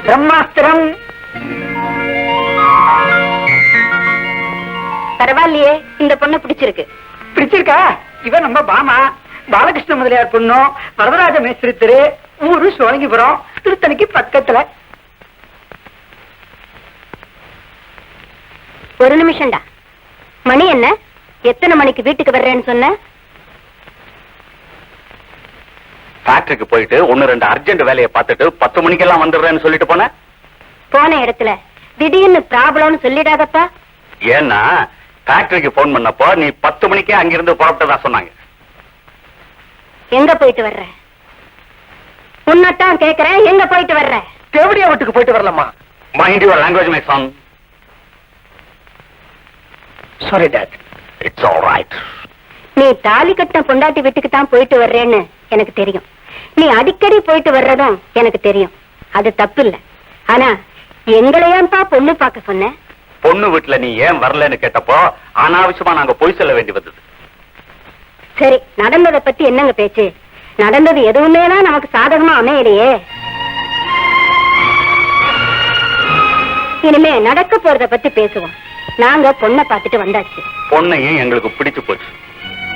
பிரம்மாஸ்திரம். பரவாயில்லையே, இந்த பொண்ணு பிடிச்சிருக்கு. பிடிச்சிருக்கா? இவன் நம்ம பாமா பாலகிருஷ்ண முதலியார் பொண்ணும் வரதராஜ மேஸ்திரி திரு, ஊரு சோழங்கிபுரம், திருத்தணிக்கு பக்கத்துல. ஒரு நிமிஷம்டா. மணி என்ன? எத்தனை மணிக்கு வீட்டுக்கு வர்றேன்னு சொன்ன? ஃபேக்டரிக்கு போயிட்டு 1-2 அர்ஜென்ட் வேலையை பார்த்துட்டு 10 மணிக்கெல்லாம் வந்துடுறேன்னு சொல்லிட்டு போன. போன இடத்துல திடீர்னு ப்ராப்ளம்னு சொல்லிடாதப்பா. ஏன்னா ஃபேக்டரிக்கு போன் பண்ணப்போ நீ 10 மணிக்கே அங்கிருந்து புறப்பட்டதா சொன்னாங்க. எங்க போயிட்டு வர்ற? உன்னத்தான் கேக்குறேன், எங்க போயிட்டு வர்ற? தேவடியா வீட்டுக்கு போயிட்டு வரலாமா? Mind your language my son. Sorry dot. It's alright. நீ தாலி கட்டின பொண்டாட்டி வீட்டுக்கு தான் போயிட்டு வர்றேன்னு எனக்கு தெரியும். நீ அடிக்கடி போயிட்டு வர்றதும் எனக்கு தெரியும். அது தப்பு இல்ல. ஆனா எங்களையாம்பா பொண்ணு பார்க்க சொன்ன? பொண்ணு வீட்டுல நீ ஏன் வரலன்னு கேட்டப்போ அனாவசியமா நாங்க போய் சொல்ல வேண்டி வந்தது. சரி, நடந்ததை பத்தி என்னங்க பேச்சு? நடந்தது எதுவுமே தான் நமக்கு சாதகமா அமையலையே. இனிமே நடக்க போறத பத்தி பேசுவோம். நாங்க பொண்ணை பார்த்துட்டு வந்தாச்சு. பொண்ணையும் எங்களுக்கு பிடிச்சு போச்சு.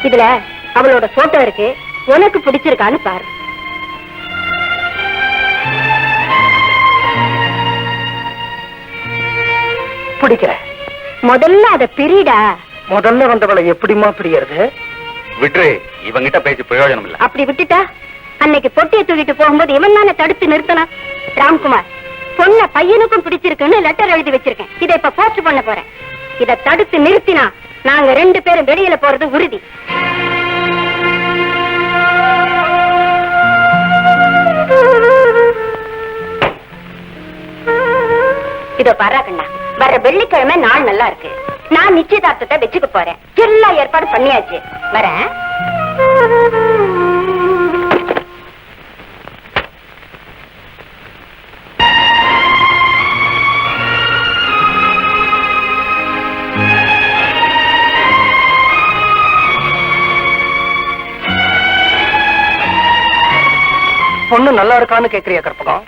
இதுல அவளோட போட்டோ இருக்கு. உனக்கு பிடிச்சிருக்கான்னு பாரு. பிடிக்கிற? முதல்ல அத பிரிடா. முதல்ல வந்தவளை எப்படிமா பிரியறது? விட்ரு, இவங்கிட்ட பேசி பிரயோஜனம் இல்ல. அப்படி விட்டுட்டா அன்னைக்கு பொட்டியை தூக்கிட்டு போகும்போது இவன் தானே தடுத்து நிறுத்தலாம். ராம்குமார், பொண்ண பையனுக்கும் பிடிச்சிருக்குன்னு லெட்டர் எழுதி வச்சிருக்கேன். இதை இப்ப போஸ்ட் பண்ண போறேன். இத தடுத்து நிறுத்தினா நாங்க 2 பேரும் வெளியில போறது உறுதி. இதோ பாராக்கண்ணா, வர வெள்ளிக்கிழமை நாள் நல்லா இருக்கு. நான் நிச்சயதார்த்தத்தை வச்சுக்க போறேன். எல்லா ஏற்பாடு பண்ணியாச்சு. வரேன். பொண்ணு நல்லா இருக்கான்னு கேக்குறியா கற்பகம்?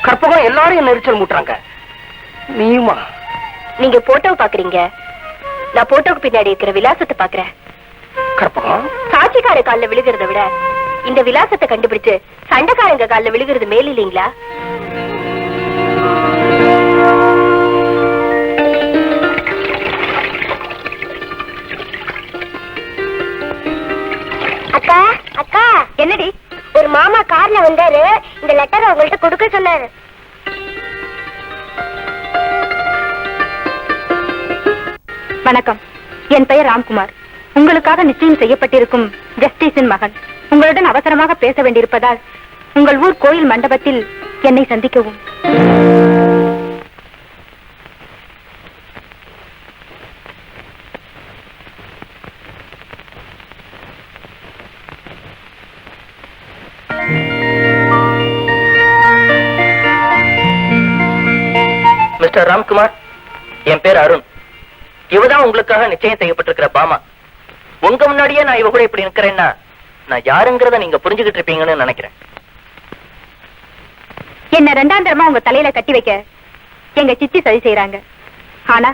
கற்பகம் எல்லாரும் என்ன எரிச்சல் மூட்டுறாங்க. நீயுமா? நீங்க போட்டோ பாக்குறீங்க, நான் போட்டோக்கு பின்னாடி இருக்கிற விலாசத்தை பாக்குறேன். கற்பகம், சாட்சிக்கார கால்ல விழுகிறத விட இந்த விலாசத்தை கண்டுபிடிச்சு சண்டைக்காரங்க கால்ல விழுகிறது மேல் இல்லீங்களா? அக்கா அக்கா, என்னடி? ஒரு மாமா கார்ல வந்தாரு. இந்த லெட்டரை உங்கள்ட்ட கொடுக்க சொன்னாரு. வணக்கம், என் பெயர் ராம்குமார். உங்களுக்காக நிச்சயம் செய்யப்பட்டிருக்கும் ஜஸ்டிஸின் மகன். உங்களுடன் அவசரமாக பேச வேண்டியிருப்பதால் உங்கள் ஊர் கோயில் மண்டபத்தில் என்னை சந்திக்கவும். மிஸ்டர் ராம்குமார், என் பேர் அருண். இவதான் உங்களுக்காக நிச்சயம் செய்யப்பட்டிருக்கிற பாமா. உங்க முன்னாடியே நான் இவ கூட இப்படி நிக்கிறேன்னா நான் யாருங்கிறத நீங்க புரிஞ்சுக்கிட்டு இருப்பீங்கன்னு நினைக்கிறேன். என்ன 2ஆம் தரமா உங்க தலையில கட்டி வைக்க எங்க சித்தி சதி செய்யறாங்க. ஆனா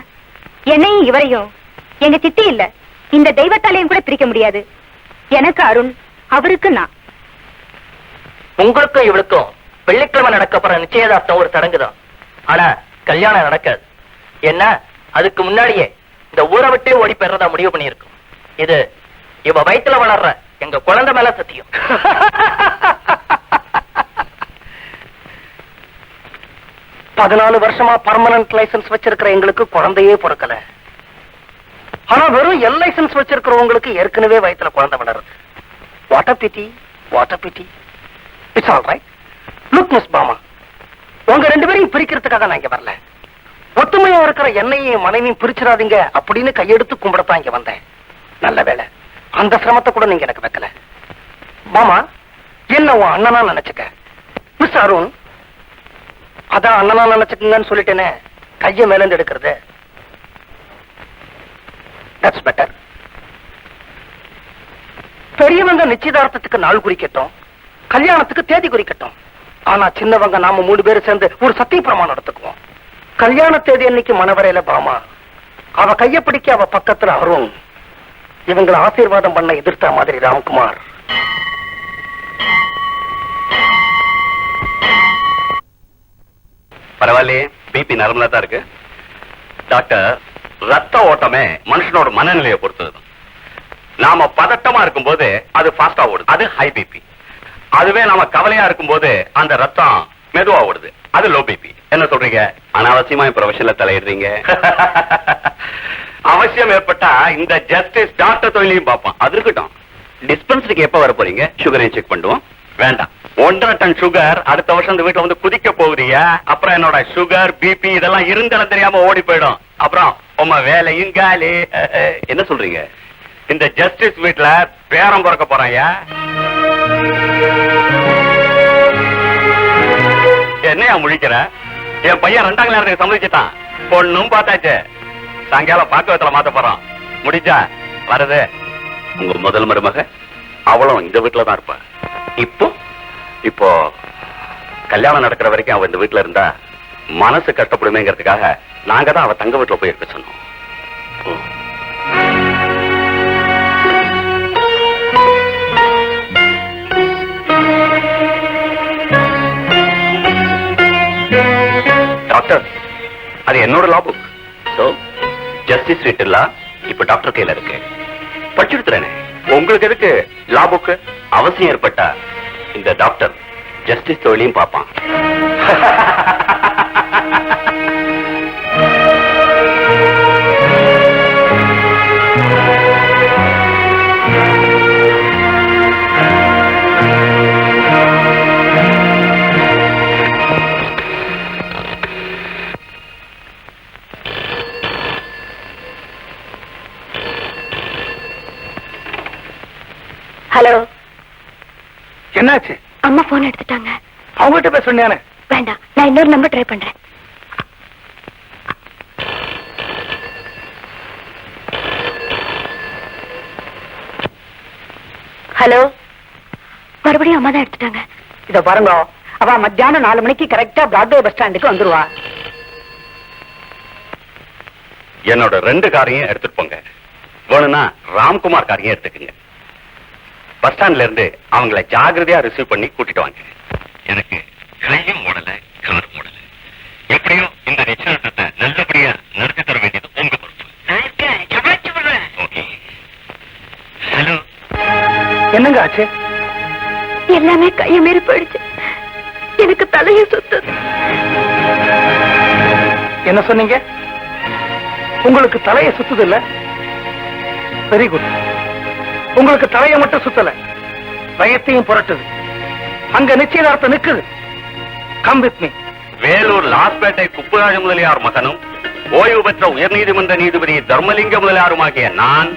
என்னையும் இவரையும் எங்க சித்தி இல்ல, இந்த தெய்வத்தாலையும் கூட பிரிக்க முடியாது. எனக்கு அருண், அவருக்கு நான். உங்களுக்கும் இவளுக்கும் வெள்ளிக்கிழமை நடக்க போற நிச்சயதார்த்தம் ஒரு சடங்குதான். ஆனா கல்யாணம் நடக்காது. என்ன, அதுக்கு முன்னாடியே இந்த ஊரை விட்டே ஓடி பெறதா முடிவு பண்ணியிருக்கும். இது இவ வயிற்றுல வளர்ற எங்க குழந்தை மேல சத்தியம். 14 வருஷமா பர்மனன்ட் லைசன்ஸ் வச்சிருக்கிற எங்களுக்கு குழந்தையே பிறக்கல. ஆனா வெறும் எல் லைசன்ஸ் வச்சிருக்கிறவங்களுக்கு ஏற்கனவே வயிற்றுல குழந்தை வளருது. What a pity, what a pity. It's all right. Look miss Bama, உங்க 2 பேரையும் பிரிக்கிறதுக்காக நான் இங்க வரல. ஒத்துமையா இருக்கிற என்னையும் மனைவியும் பிரிச்சிடாதீங்க அப்படின்னு கையெடுத்து கும்பிடத்தான் இங்க வந்தேன். நல்ல வேலை, அந்த சிரமத்தை கூட நீங்க எனக்கு வைக்கல. மாமா, என்ன உன் அண்ணனா நினைச்சுக்க. மிஸ் அருண், அதான் அண்ணனா நினைச்சுக்கங்கன்னு சொல்லிட்டேனே, கைய மேல இருந்து எடுக்கிறது. That's better. பெரியவங்க நிச்சயதார்த்தத்துக்கு நாள் குறிக்கட்டும், கல்யாணத்துக்கு தேதி குறிக்கட்டும். ஆனா சின்னவங்க நாம 3 பேரும் சேர்ந்து ஒரு சத்திய பிரமாணம் எடுத்துக்குவோம். கல்யாண தேதி அன்னைக்கு மணவரையில பாமா, அவ கைய பிடிக்க அவ பக்கத்துல அருண், இவங்களை ஆசீர்வாதம் பண்ண எதிர்த்த மாதிரி ராம்குமார். பரவாயில்லையே, பிபி நார்மலா தான் இருக்கு. டாக்டர், ரத்த ஓட்டமே மனுஷனோட மனநிலையை பொறுத்தது. நாம பதட்டமா இருக்கும் போது அது ஃபாஸ்டா ஓடுது, அது ஹை பிபி. அதுவே நாம கவலையா இருக்கும் போது அந்த ரத்தம் மெதுவா ஓடுது, அது லோ பிபி. என்ன சொல்றீங்க? அனாவசியமா ப்ரொஃபஷன்ல தலையிடுறீங்க. அவசியம் ஏற்பட்டா இந்த ஜஸ்டிஸ் டாக்டர் தொழிலையும் பார்ப்போம். அது இருக்கட்டும், டிஸ்பென்சரிக்கு எப்ப வர போறீங்க? சுகரையும் செக் பண்ணுவோம். வேண்டாம், 1.5 டன் சுகர் அடுத்த வருஷம் இந்த வீட்டுல வந்து குதிக்க போகுதியா? அப்புறம் என்னோட சுகர் பிபி இதெல்லாம் இருந்தன தெரியாம ஓடி போயிடும். அப்புறம் உங்க வேலையும் காலி. என்ன சொல்றீங்க? இந்த ஜஸ்டிஸ் வீட்டுல பேரம் பிறக்க போறாயா? என்னையா முழிக்கிற? என் பையன் 2ஆம் கல்யாணத்துக்கு சம்மதிச்சுட்டான். பொண்ணும் பார்த்தாச்சு. சாயங்காலம் பாக்கத்துல மாத்த போறோம். முடிஞ்சா வருது. உங்க முதல் மருமக அவளும் இந்த வீட்டுல தான் இருப்பா. இப்போ கல்யாணம் நடக்கிற வரைக்கும் அவ இந்த வீட்டுல இருந்தா மனசு கஷ்டப்படுமேங்கிறதுக்காக நாங்க தான் அவ தங்க வீட்டுல போய் இருக்க சொன்னோம். டாக்டர், அது என்னோட லா புக். சோ ஜஸ்டிஸ் ரீட் இல்ல இப்ப டாக்டர் கையில இருக்கு. படிச்சுடுறேனே. உங்களுக்கு எதுக்கு லா புக்? அவசியம் ஏற்பட்டா இந்த டாக்டர் ஜஸ்டிஸ் தொழிலையும் பார்ப்பான். ஹலோ, என்னாச்சு? அம்மா போன் எடுத்துட்டாங்க. அவங்ககிட்ட பேச சொன்னியானே? வேண்டாம், நான் இன்னொரு நம்பர் ட்ரை பண்றேன். ஹலோ, மறுபடியும் அம்மா தான் எடுத்துட்டாங்க. இத பாருங்க, அவ மத்தியானம் 4 மணிக்கு கரெக்டா பிராட்வே பஸ் ஸ்டாண்டுக்கு வந்துருவா. என்னோட 2 காரையும் எடுத்துட்டு போங்க. வேணும்னா ராம்குமார் காரையும் எடுத்துக்குங்க. பஸ் ஸ்டாண்ட்ல இருந்து அவங்கள ஜாகிரதையா ரிசீவ் பண்ணி கூட்டிட்டு வாங்க. எனக்கு கையும் ஓடல, காரும் ஓடல. எப்படியும் இந்த நிச்சயத்தை நல்லபடியா நடத்தி தர வேண்டியது உங்க பொறுப்பு. ஹலோ, என்னங்க ஆச்சு? எல்லாமே கைய மீறி போயிடுச்சு. எனக்கு தலைய சுத்தது. என்ன சொன்னீங்க? உங்களுக்கு தலையை சுத்துது இல்ல? Very good. உங்களுக்கு தலையை மட்டும் சுத்தல, வயத்தையும் புரட்டுது. அங்க நிச்சயதார்த்தம் நிக்குது. Come with me. Vellore Lawspet Kuppuraja Mudaliar மகனும் ஓய்வு பெற்ற உயர்நீதிமன்ற நீதிபதி தர்மலிங்க முதலியாருமாகிய நான்,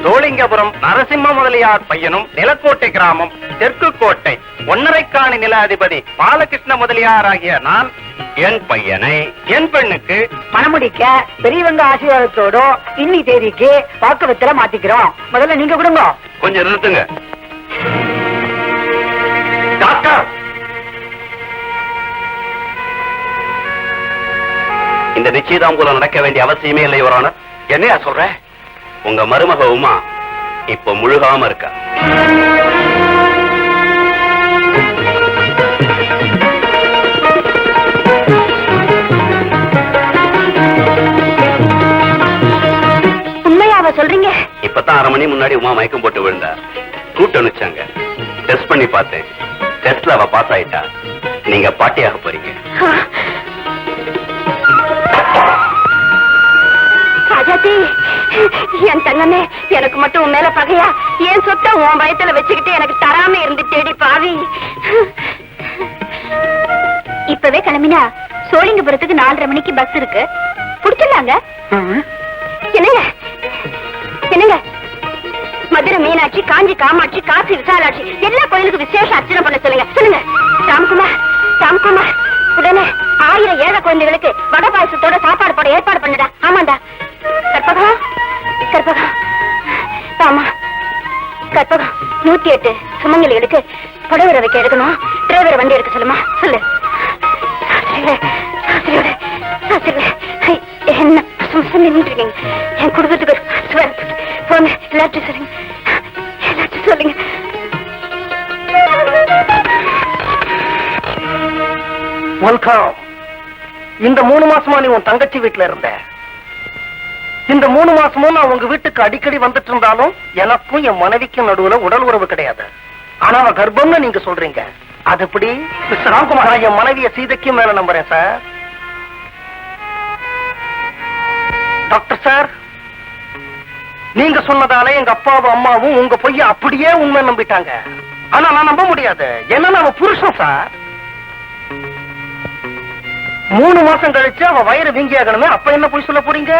சோழிங்கபுரம் நரசிம்ம முதலியார் பையனும், நிலக்கோட்டை கிராமம் தெற்கு கோட்டை 1.5 காணி நில அதிபதி பாலகிருஷ்ண முதலியார் ஆகிய நான் என் பையனை என் பெண்ணுக்கு மணமுடிக்க பெரியவங்க ஆசீர்வாதத்தோட இன்னி தேதிக்கு வாக்குவத்துல மாத்திக்கிறோம். முதல்ல நீங்க கொடுங்க. கொஞ்சம் நிறுத்துங்க. டாக்டர், இந்த நிச்சயதாம்பூலம் நடக்க வேண்டிய அவசியமே இல்லை யுவர் ஆனர். என்னையா சொல்ற? உங்க மருமக உமா இப்ப முழுகாம இருக்கா. உண்மையாவ சொல்றீங்க? இப்பதான் 1/2 மணி முன்னாடி உமா மயக்கம் போட்டு விழுந்தா. கூட்டு அனுப்பிச்சாங்க. டெஸ்ட் பண்ணி பார்த்தேன். டெஸ்ட்ல அவ பாஸ் ஆயிட்டா. நீங்க பாட்டியாக போறீங்க. ராஜாத்தி, என் தங்கமே, எனக்கு மட்டும் உன் மேல பகையா? என் சொத்தை உன் பயத்துல வச்சுக்கிட்டு எனக்கு தராம இருந்துட்டேடி பாவி. இப்பவே கிளம்பினா சோழிங்கபுரத்துக்கு 4:30 மணிக்கு பஸ் இருக்கு. புடிச்சிடலாங்க. என்னங்க என்னங்க, மதுரை மீனாட்சி, காஞ்சி காமாட்சி, காசி விசாலாட்சி எல்லா கோயிலுக்கு விசேஷ அர்ச்சனை பண்ண சொல்லுங்க. சொல்லுங்க ராம்குமார். ராம்குமார், உடனே 1000 ஏழை குழந்தைகளுக்கு வடை பாயசத்தோட சாப்பாடு போட ஏற்பாடு பண்ணுடா. ஆமாண்டா. கற்பகம், கற்பகம், ஆமா கற்பகம், 108 சுமங்கலிகளுக்கு புடவை வைக்க எடுக்கணும். டிரைவர் வண்டி எடுக்க சொல்லுமா? சொல்லு. வெல்கம். இந்த 3 மாசமா நீ உன் தங்கச்சி வீட்டுல இருந்த. இந்த 3 மாசமும் நான் உங்க வீட்டுக்கு அடிக்கடி வந்துட்டு இருந்தாலும் எனக்கும் என் மனைவிக்கும் நடுவுல உடல் உறவு கிடையாது. ஆனா அவ கர்ப்பம்னு நீங்க சொல்றீங்க. அது எப்படி? மிஸ்டர் ராம்குமார், என் மனைவிய சீதைக்கும் மேல நம்புறேன் சார். டாக்டர் சார், நீங்க சொன்னதால எங்க அப்பாவும் அம்மாவும் உங்க பொய்ய அப்படியே உண்மை நம்பிட்டாங்க. ஆனா நான் நம்ப முடியாது. என்ன அவ புருஷன் சார். 3 மாசம் கழிச்சு அவ வயிறு வீங்கி ஆகணுமே, அப்ப என்ன பொய் சொல்ல போறீங்க?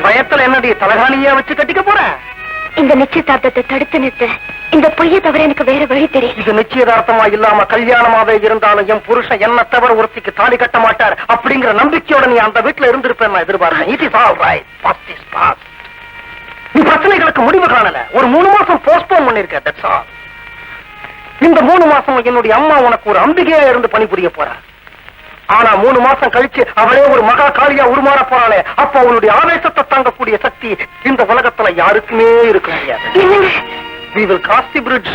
வயத்துல என்னடி தலகாணியா வச்சு கட்டிக்க போற? இந்த நிச்சயதார்த்தத்தை தடுத்து நிறுத்த இந்த பொய்ய தவிர எனக்கு வேற வழி தெரியும். இது நிச்சயதார்த்தமா இல்லாம கல்யாணமாவே இருந்தாலும் என் புருஷன் என்ன தவிர ஒருத்திக்கு தாலி கட்ட மாட்டார் அப்படிங்கிற நம்பிக்கையோட நீ அந்த வீட்டுல இருந்திருப்பேன் நான் எதிர்பார்த்தேன். It is all right. Past is past. நீ பிரச்சனைகளுக்கு முடிவு காணல. ஒரு 3 மாசம் போஸ்ட்போன் பண்ணிருக்க. That's all. இந்த 3 மாசம் என்னுடைய அம்மா உனக்கு ஒரு அம்பிகையா இருந்து பணிபுரிய போற. ஆனா 3 மாசம் கழிச்சு அவளே ஒரு மகா காளியா உருமாற போறாளே, அப்ப அவளுடைய ஆவேசத்தை தாங்கக்கூடிய சக்தி இந்த உலகத்துல யாருக்குமே இருக்க முடியாது. We will cross the bridge